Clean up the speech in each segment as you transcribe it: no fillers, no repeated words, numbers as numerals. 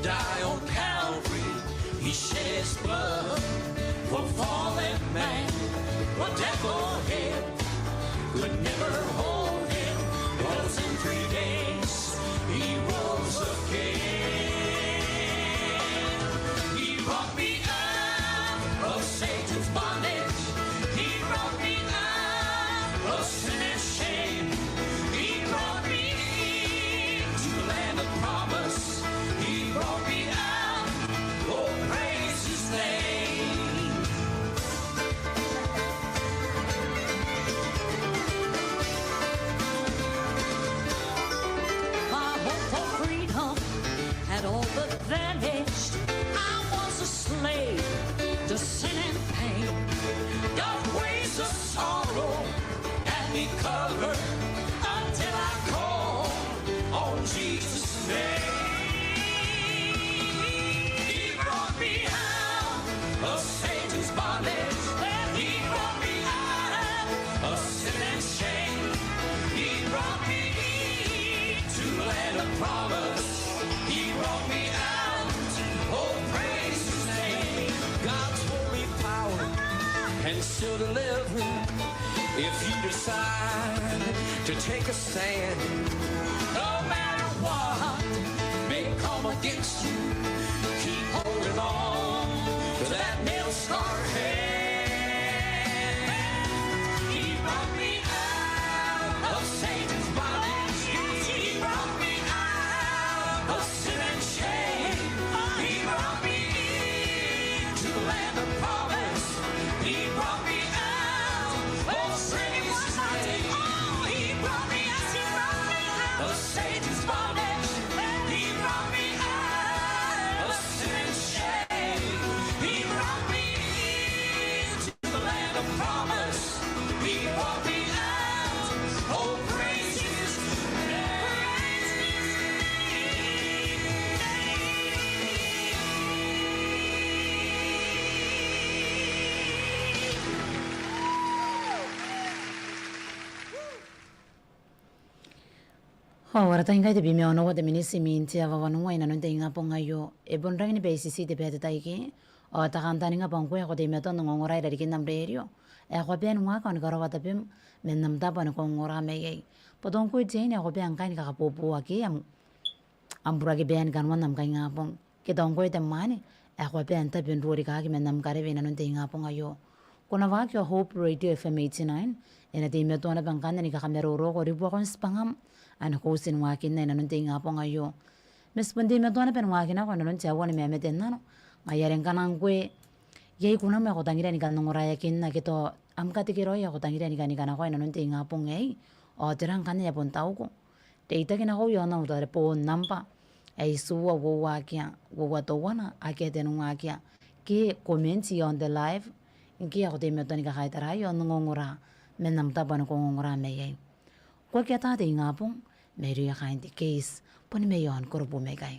die on Calvary. He shed his blood for fallen man. For death or hell could never hold him. Because in 3 days he rose again. He brought me out of Satan's bondage. He brought me out of sin and shame. He brought me to the land of promise. He brought me out. Oh, praise his name. My hope for freedom had all but vanished. I was a slave to sin and pain. God's waves of sorrow had me covered until I called on Jesus' name. He brought me out of Satan's bondage. He brought me out of sin and shame. He brought me to the land of promise. He brought me out. Oh, praise his name. God's holy power and still deliver if you decide to take a stand. No matter what may come against you, keep holding on to that nail-scarred hand. He brought me out of Satan's bondage. He brought me out of sin and shame. He brought me to the land of promise. He brought me out. Oh, praise his name. Oh, he brought me out. He brought me out of Satan's bondage. He brought me out of sin and shame. He brought me to the land of promise. He brought me out. Oh, praise his Ora tainga de bimeo no de minisi minti ava vanu ina no tinga ponga yo e bonrang ni basis de beta taiki o ta kanta ninga pongko ko de meto ngora ira dikin nam rerio e ko ben wa kon garo wata bim men nam ta ban ko ngora me ye podon ko jene ko ben kan ka popo aki am burage ben kan wanam kan ngapong ke don ko de mani e ko ben ta ben rori ka ki men nam kare vena no tinga ponga yo kona wa ki Hope Radio FM 89 ena de meto na ban kan ni ka kamero ro ko ribo kon spangam ana ko sin wakin na non tinga po ngayo mes pandi me dona pen wakin ako non chawa ni me ten no ngayaren kanang kwe ye kuna me ko tangira ni kan ngora yakin na kito am katikiro ya ko tangira ni kan ako non tinga po ngei o terang kan ya pon tau ko te ita kina ko yo na utare po nampa ai suwa wo wakia wo wato wana ake ten wakia ki commenti on the live inki ako te me dona ka kaitara yo ngora men nam ta ban ko ngora me ye ko kya ta de ngapong meru ya kain di case pon me yon korbo me gai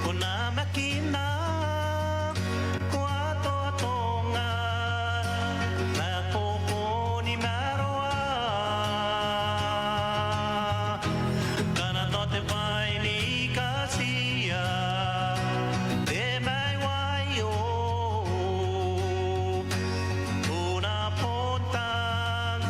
Kuna makina ko ato atonga na popo ni maroa kana to te pai ni kasia de mai wayo una pontang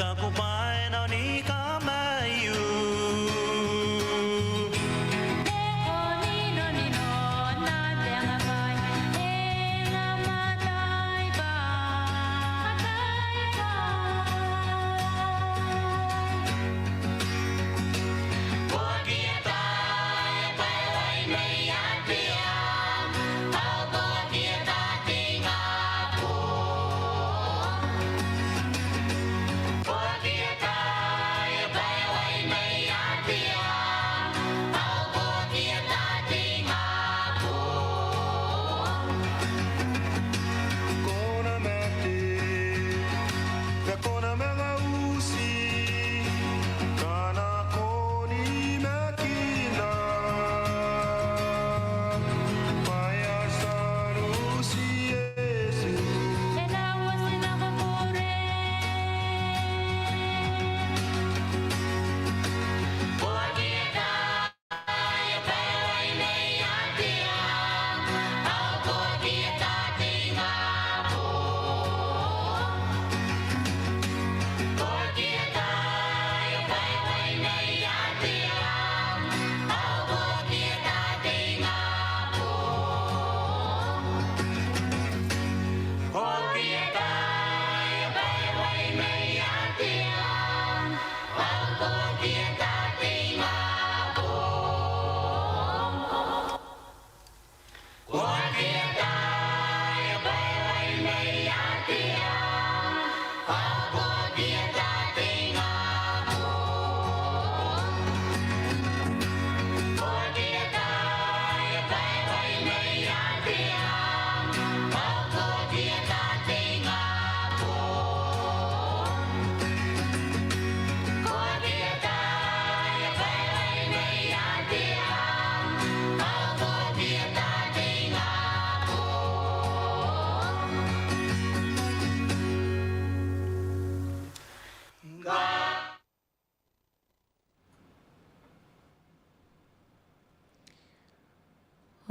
Takupai na ni kamayu. Kona mate, na kona mga usi, kana koni makina. Maya saru si Yesu,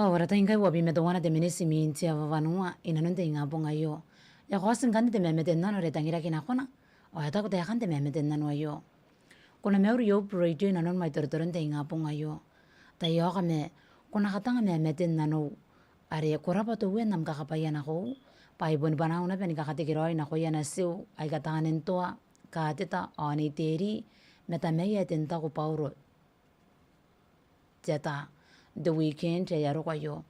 Ora tainga wabi me dowana de minisi minti ava vanua ina nunte inga bonga yo. Ya kwasin kan de memete nano re tangira kina kona. O ya tako te kan de memete nano yo. Kona meuri yo radio ina non mai tortoron te inga bonga yo. Ta yo ka me kona katanga memete nano. Are korapa to wen nam kakapaya na ko. Pai boni bana una peni kakatikiroi na ko yana siu ai katanganen toa ka teta ani teri meta meia tenta ko pauro. Jeta the weekend ya yaro kwa yo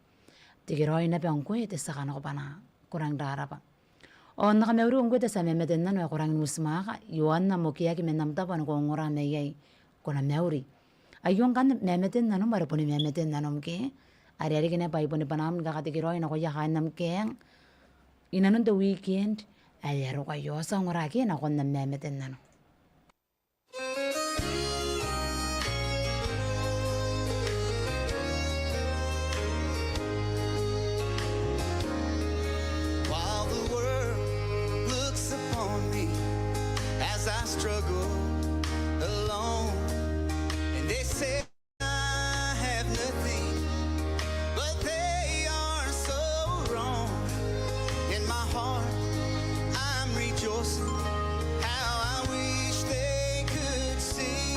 tigiroi na pangkwe te sakana ko pana kurang darapa o na kame uru ngwe te sa memete nano ya kurang musmaka yoan na mokia ki menam tapan ko ngora me yai kona meuri ayon kan memete nano mara poni memete nano mke ari ari kene pai poni panam ga tigiroi na ko ya hanam keng inanon the weekend ay yaro kwa yo sa ngora ki na kon na memete nano. While the world looks upon me as I struggle alone, and they say I have nothing, but they are so wrong. In my heart, I'm rejoicing. How I wish they could see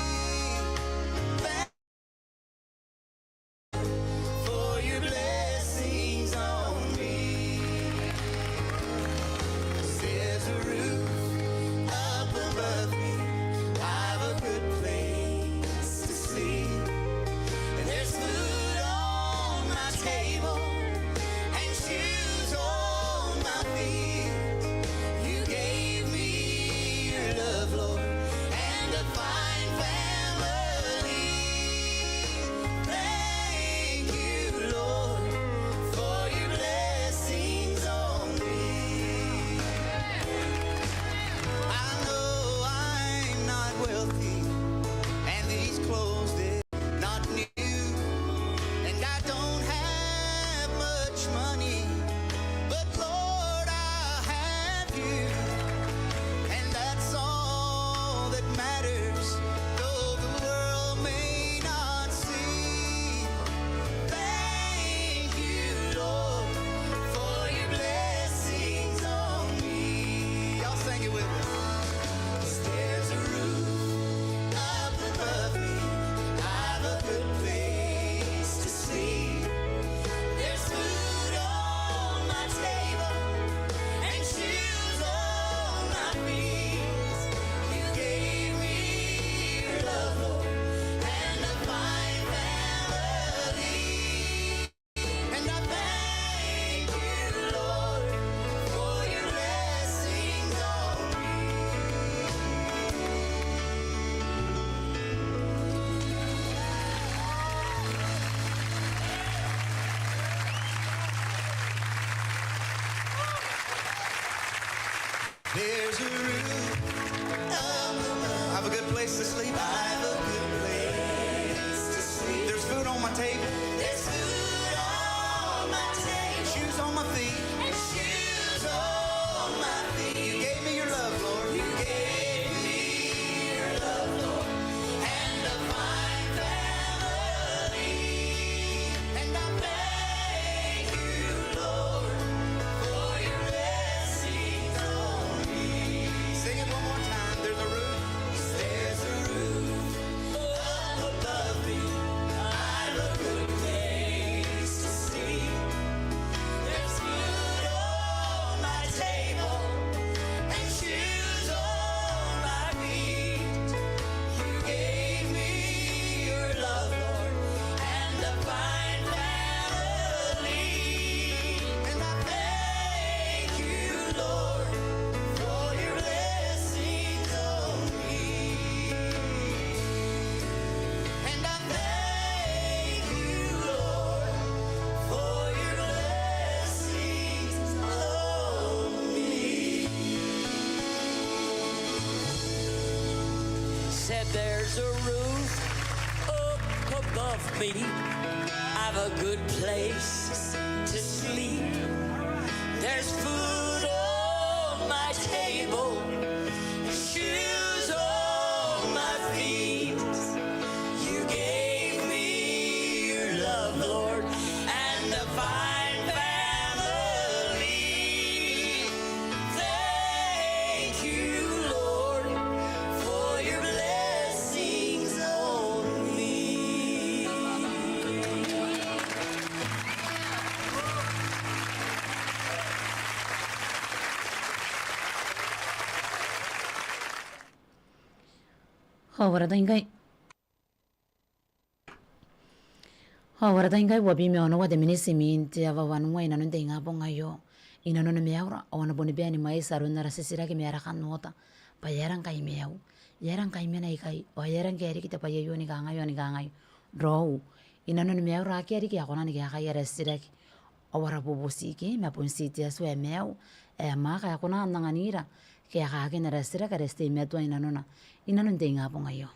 that for your blessings on me. There's a roof up above me, There's a roof up above. I have a good place to sleep. I have a good place to sleep. There's food on my table. There's food on my table. Shoes on my feet. And shoes on my feet. You gave me your love, Lord. You gave me your love, Lord. And a fine family. And I thank you, Lord, for your blessings on me. Sing it one more time. There's a roof. There's a roof up above me. I'm a good place to sleep. There's food on my table and shoes on my feet. You gave me your love, Lord, and a fine family. And I thank you, Lord, for your blessings on me. And I thank you, Lord, for your blessings on me. Said there's a roof up above me. I've a good place to sleep. There's food on my table, shoes on my feet. You gave me your love, Lord, and a fine family. Thank you, Lord, for your blessings on me. Hawara ingai wabi me ono wade minisi minti ava wanwa ina nunde inga bonga yo ina nuna meaura ona boni beni mai saruna rasisira ke meara kanota pa yaran kai meau yaran kai mena ikai o yaran ke kita pa yo ni kanga draw ina nuna meaura ke ri ke akona ni ke kai rasira ke awara bobosi ke me pon siti asu e meau e ma ka akona nanganira ke ka ke na rasira ka reste me to ina nuna inga bonga yo.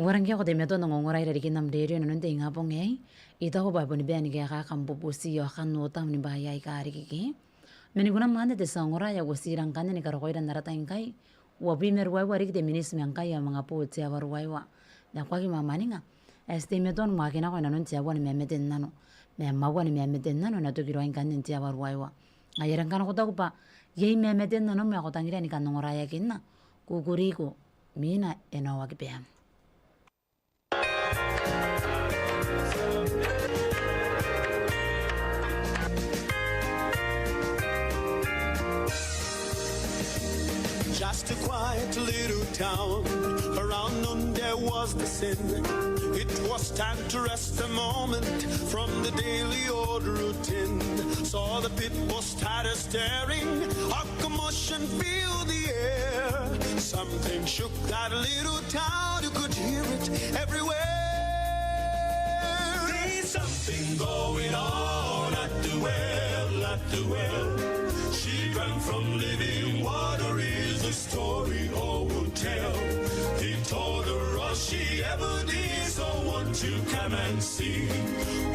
Warang ko de meto nang ngoray ra dikin nam radio no nte nga pong ita ko ba boni ben ga ka kampo pusi yo kan no tam ni bahaya ka ri ki meni guna mande de sangora ya go sirang kan ni karo ko iran narata kai wa primer wa wa rik de minis men kai ya mga po tia war wa da kwa ki mama ni nga este meton ma kina ko na non tia wa ni me meten nano me ma wa ni me meten nano na to ki ro kan ni tia war wa ayerang kan ko ta ko pa ye me meten nano me ko tangira ni kan ngora ya kinna kukuriko mina ena wa ki pe Just a quiet little town. Around noon there was the sin. It was time to rest a moment from the daily order routine. Saw the pit was tired of staring. A commotion filled the air. Something shook that little town. You could hear it everywhere. There's something going on at the well, at the well. She drank from living water is the story all would tell. He told her all she ever did, so won't you come and see?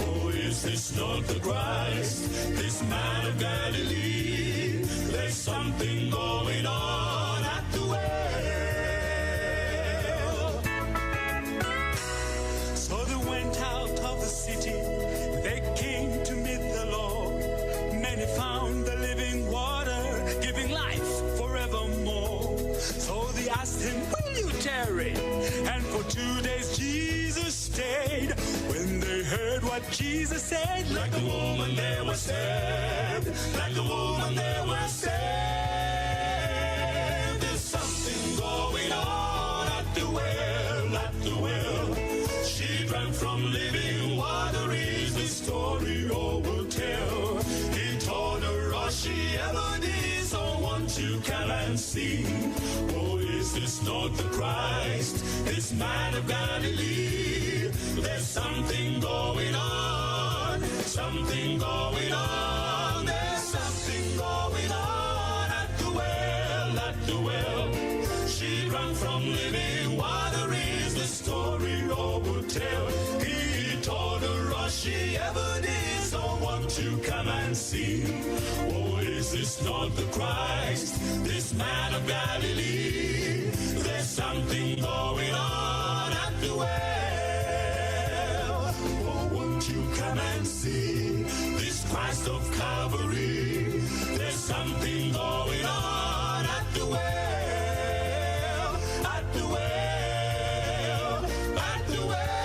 Oh, is this not the Christ, this man of Galilee? There's something going on at the well. So they went out of the city, they came to meet the Lord. Many found the living water, giving life forevermore. So they asked him, will you tarry? And for 2 days Jesus stayed. When they heard what Jesus said, like a woman they were saved. Like a woman they were saved. There's something going on at the well, at the well. She drank from living water is the story all will tell. He told her all she ever did, so won't you come and see? Oh, is this not the Christ, this man of Galilee? There's something going on, something going on. There's something going on at the well, at the well. She drank from living water is the story all would tell. He told her all she ever did, so won't you come and see? Oh, is this not the Christ, this man of Galilee? There's something going on at the well. Oh, won't you come and see this Christ of Calvary? There's something going on at the well, at the well, at the well.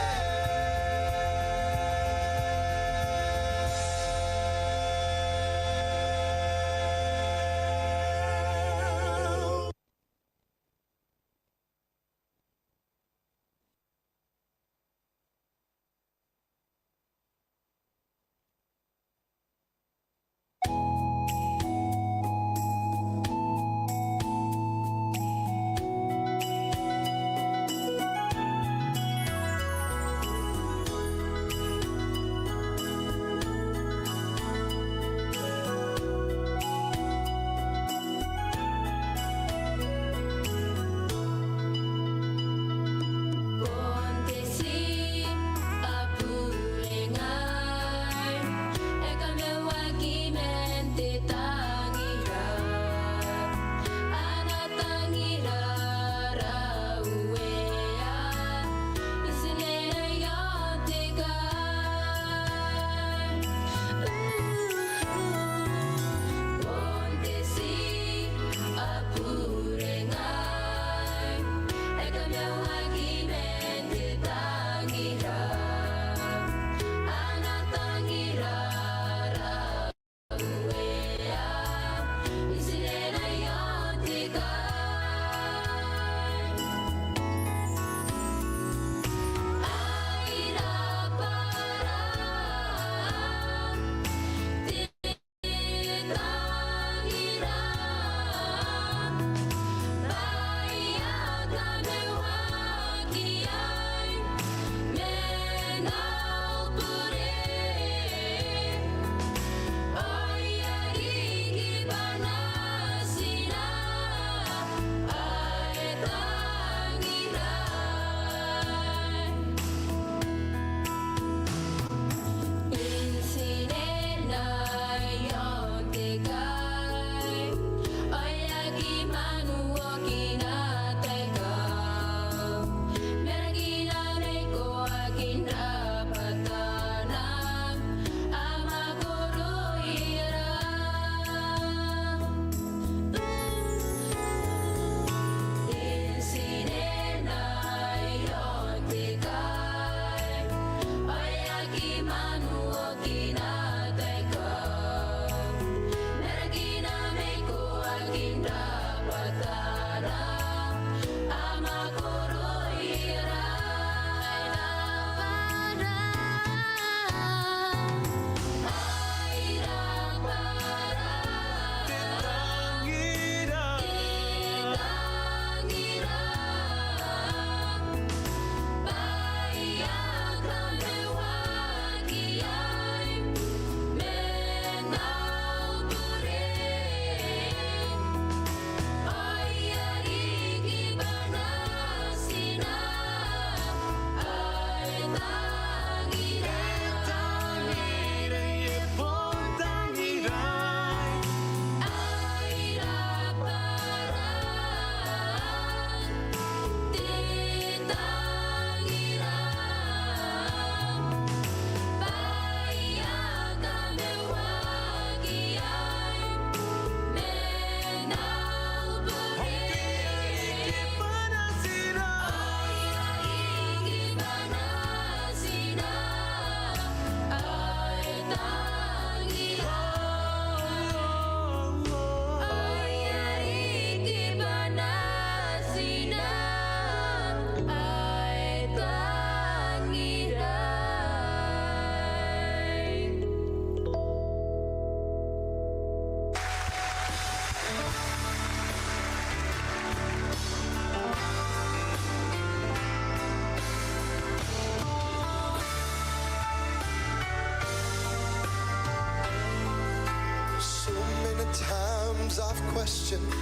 Times I've questioned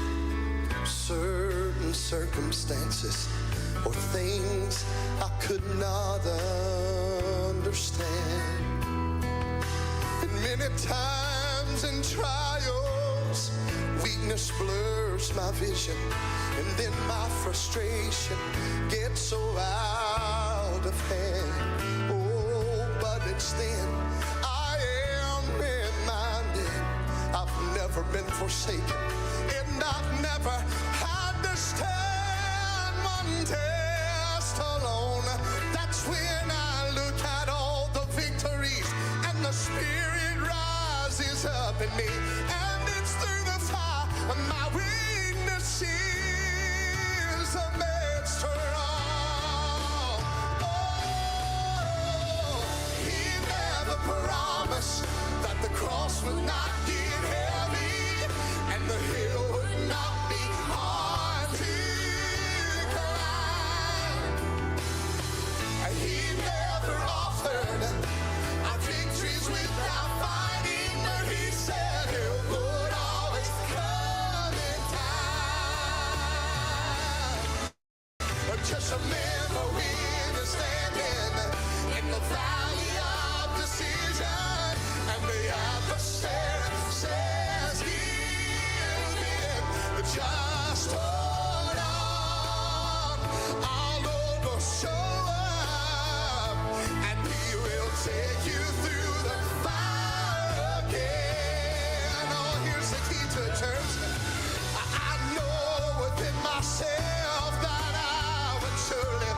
certain circumstances or things I could not understand. And many times in trials, weakness blurs my vision, and then my frustration gets so out of hand. Oh, but it's then I am reminded I've never been forsaken, and I've never had to stand one test alone. That's when I look at all the victories, and the Spirit rises up in me, and it's through the fire of my weakness is a master all. Oh, He never promised that the cross would not get heavy, and the hill would not be hard to climb. He never offered our victories without fighting, but He said He would always come in time. Just remember when you're standing in the valley of decision, and the adversary says he'll win. Just hold on, our Lord will show up, and He will take you through the fire again. Oh, here's the key to it, church. I know within myself that I would surely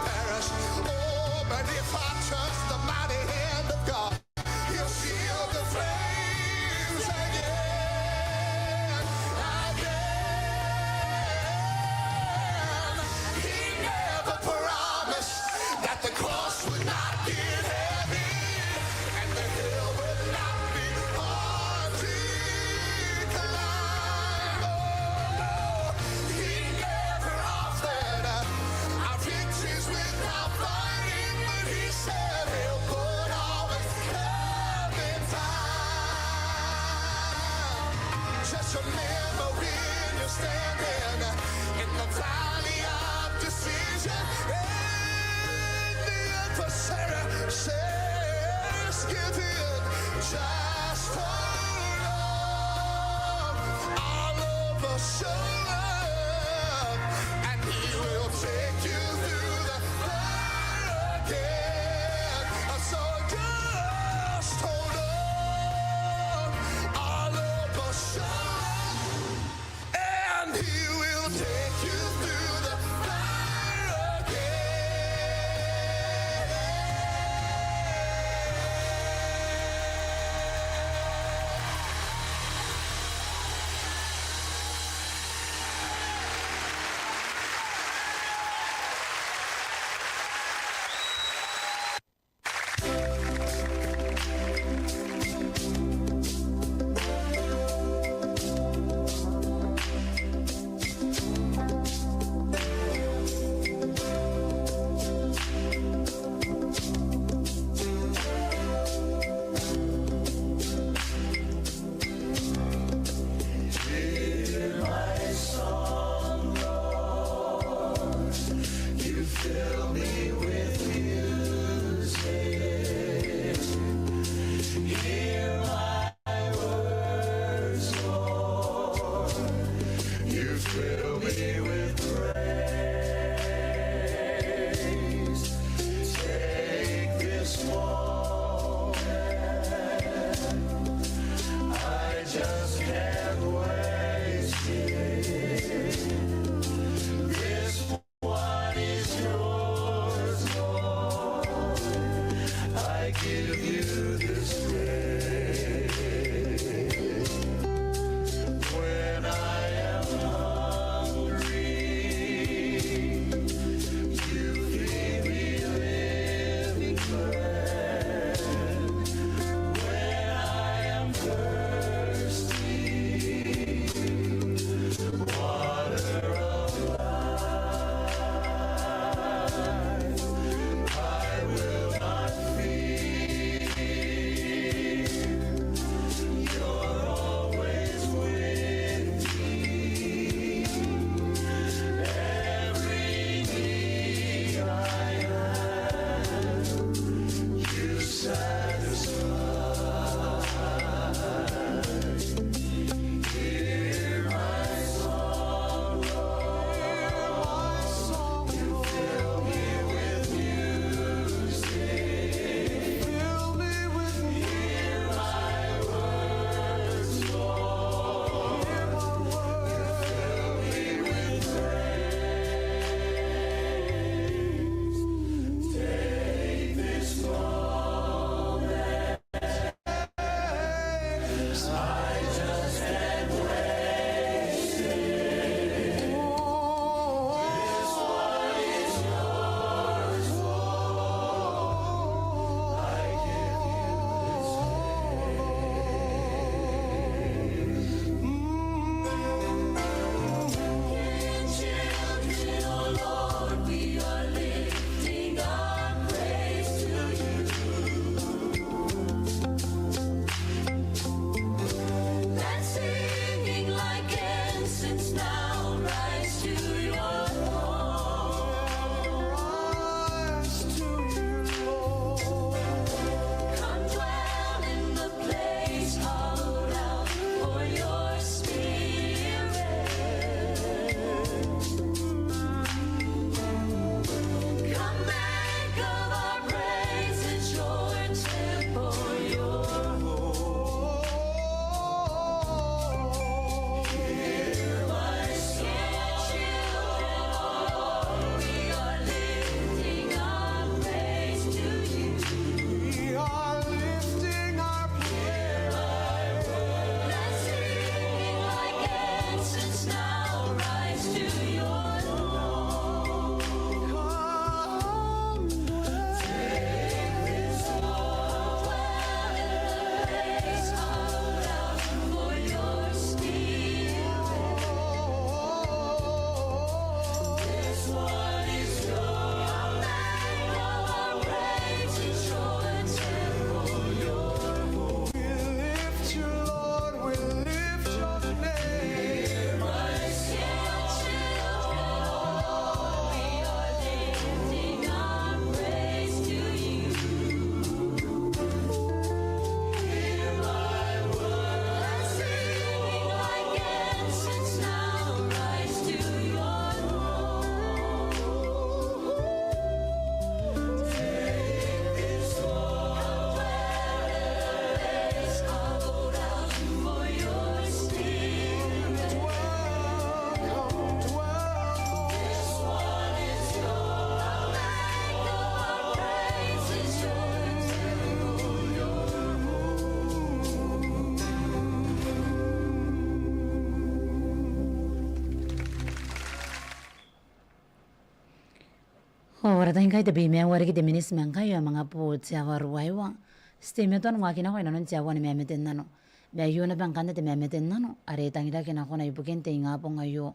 Ora tayo kahit tabi may wari kita minis man kayo mga po siya waruwaiwa. Stime to ang wakin ako inanon siya wani memetin nano. Bayo na bang kanda te memetin nano. Are tangida kinako na ibukin te nga po ngayo.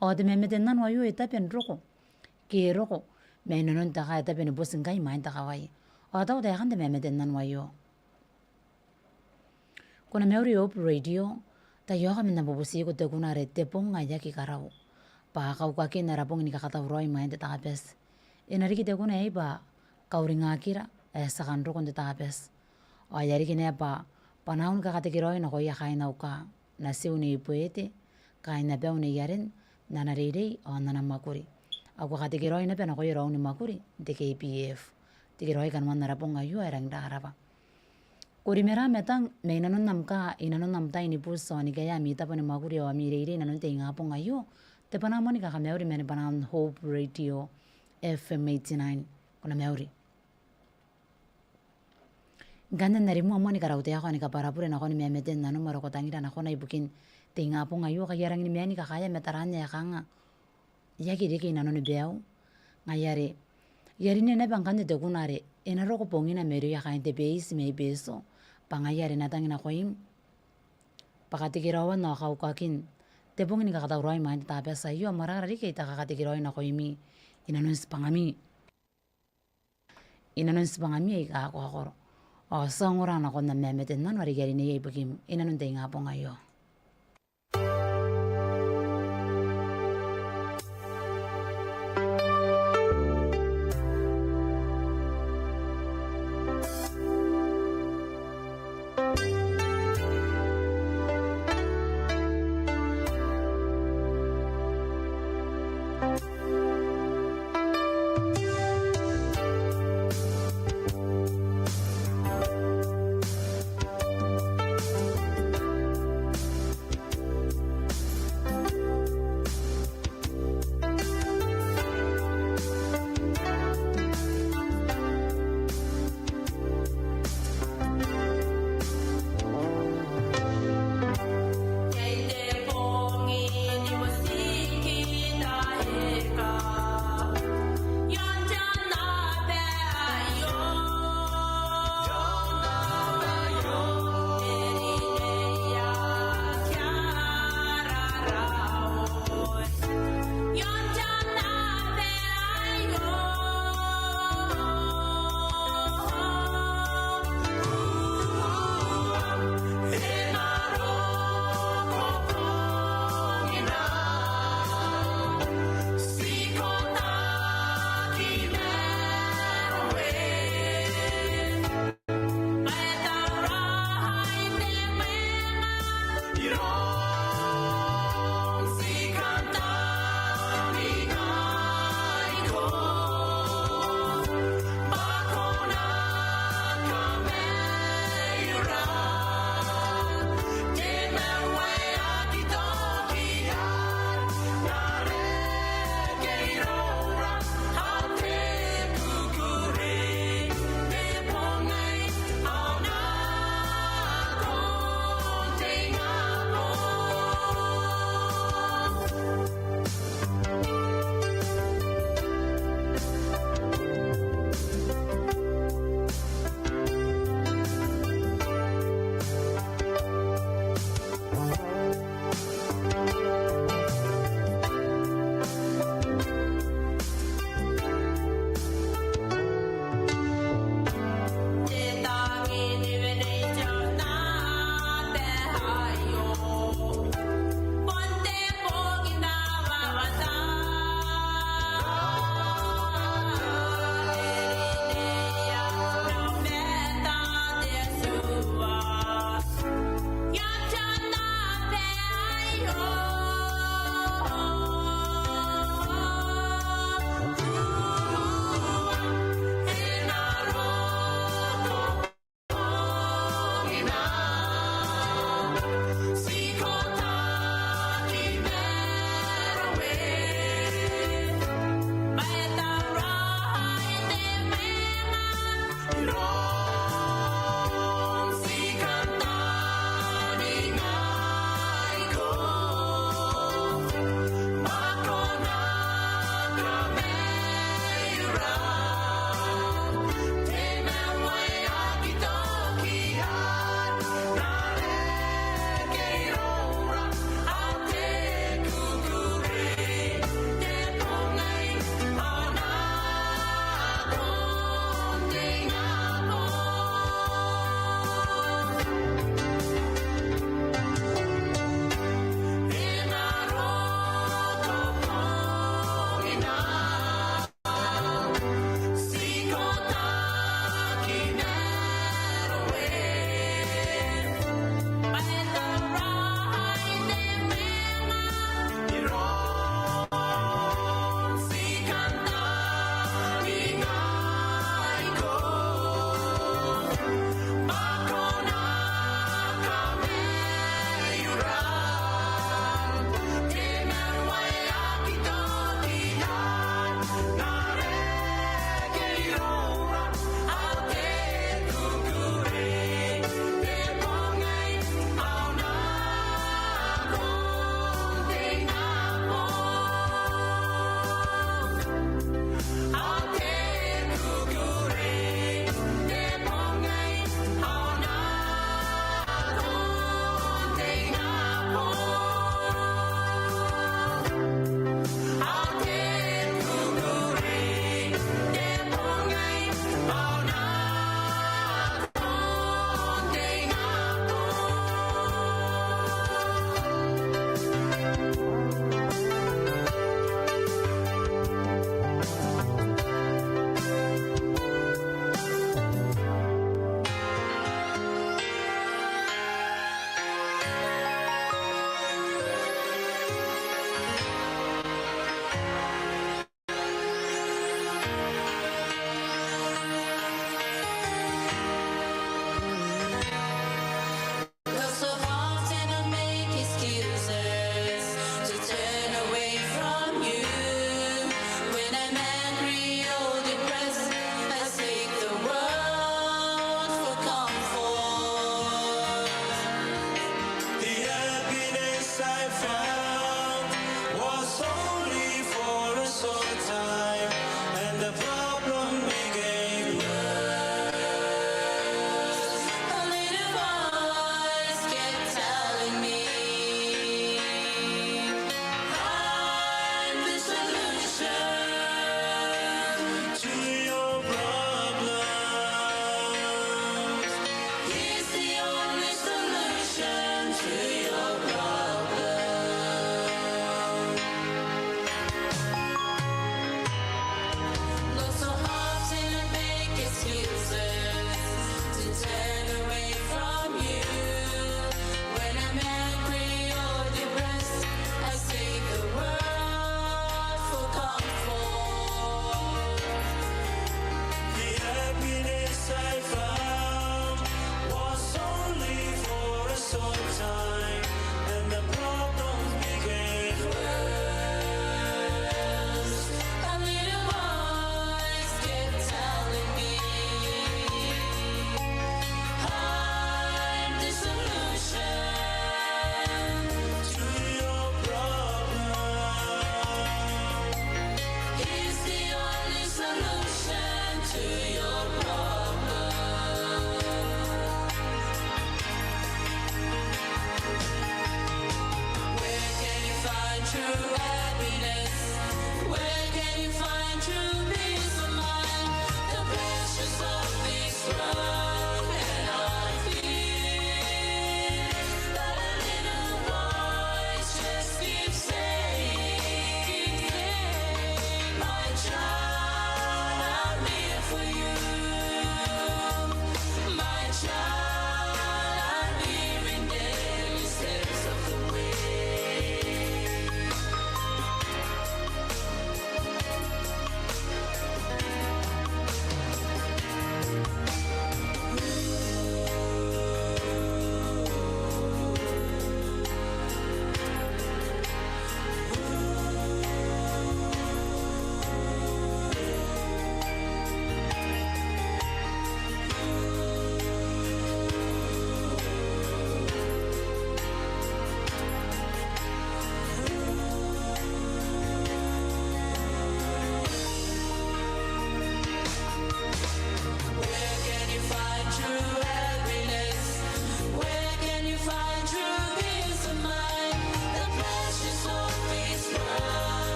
O te memetin nano ayo itapin roko. Kiro ko. May nanon taka itapin busin kay main takaway. O tao tayo kan te memetin nano ayo. Kuna meuri op radio. Tayo kami nabubusi ko te kuna rete pong ngaya ki karao. Pakakaw kakin narapong ni kakatawroy main te takapes. Inariki te kuna iba kauring akira sa kanro kon te takapes. O ayari kina pa panahon kakatikiroy na ko ya kain na uka na siw ni ipuete kain na pew ni yaren na narirei o nanamakuri. Ako kakatikiroy na pe na ko yaraw ni makuri te KPF. Tikiroy kan man narapong ngayo ay rang darapa. Kuri mera metang may nanon namka inanon namtay ni puso ni kaya mita pa ni makuri o amirei nanon te nga po ngayo. Te panahon ni kakameuri meni panahon Hope Radio FM 89 kuna meuri. Ganda na rin mo ni karaute ako ni kaparapure na ako ni memeten na numero ko tangira na ako na ibukin tinga po ngayo kayarang ni meni kakaya metaranya ya kanga. Yaki diki na ni beaw. Ngayari. Yari ni na bangkan de kunare. Enaro ko pongina meri ya kain te beis may beso. Pangayari na tangina ko im. Pakatikirawan na kaukakin. Te pongin kakatawroy man tape sa iyo mararari kay takakatikirawan na ko imi. Inanon pangami ay ako ako. O song orang ako na memetin nan wari gari niya ibukim inanon tayo nga po ngayo.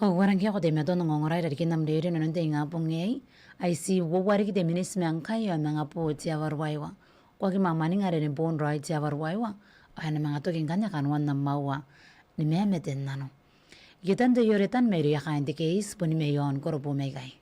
Warangi ako de meto ngongorai dari kinam deri nanonte inga pongei. I see wawari ki de minis me angkai ya mga po tia warwaiwa. Kwa ki mamani ngare ni bon rai tia warwaiwa. Ay na mga to kingkanya kanwan na mawa. Ni memeten nano. Gitan de yoretan meri ya kain de case puni me yon koropo megai.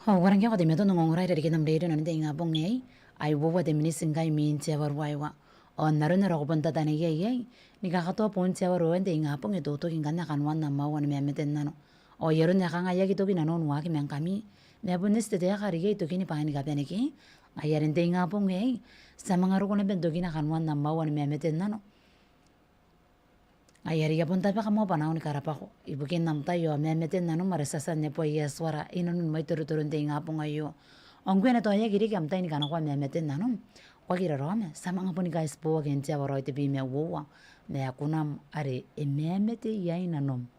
Warangi ako de meto ngongorai dari kinam deri nanonte inga pongei. Ay wawa de minis ingkai min tia warwaiwa. O naru naro ko punta tani yei. Ni kakato pon tia warwaiwa de inga ponge to kingkanya kanwan na mawa ni memeten nano. O yero nya kanga yagi to kinanon waki menkami. Mebunis te ya kari yei to kini pangani kapene ki. Ayarin de inga pongei. Sa mga ruko na bento kina kanwan na mawa ni memeten nano. Ayari ya punta pa kamo panahon karapako. Ibukin nam tayo memeten nano maresasan ne po yeswara inanun may turuturun de inga pongayo. Ongwe na to ya giri kam tay ni kanakwa memeten nano. Wakira rome sa mga po ni guys po wagen tia waro ite bi me wowa. Me akunam are e memete yai nanom.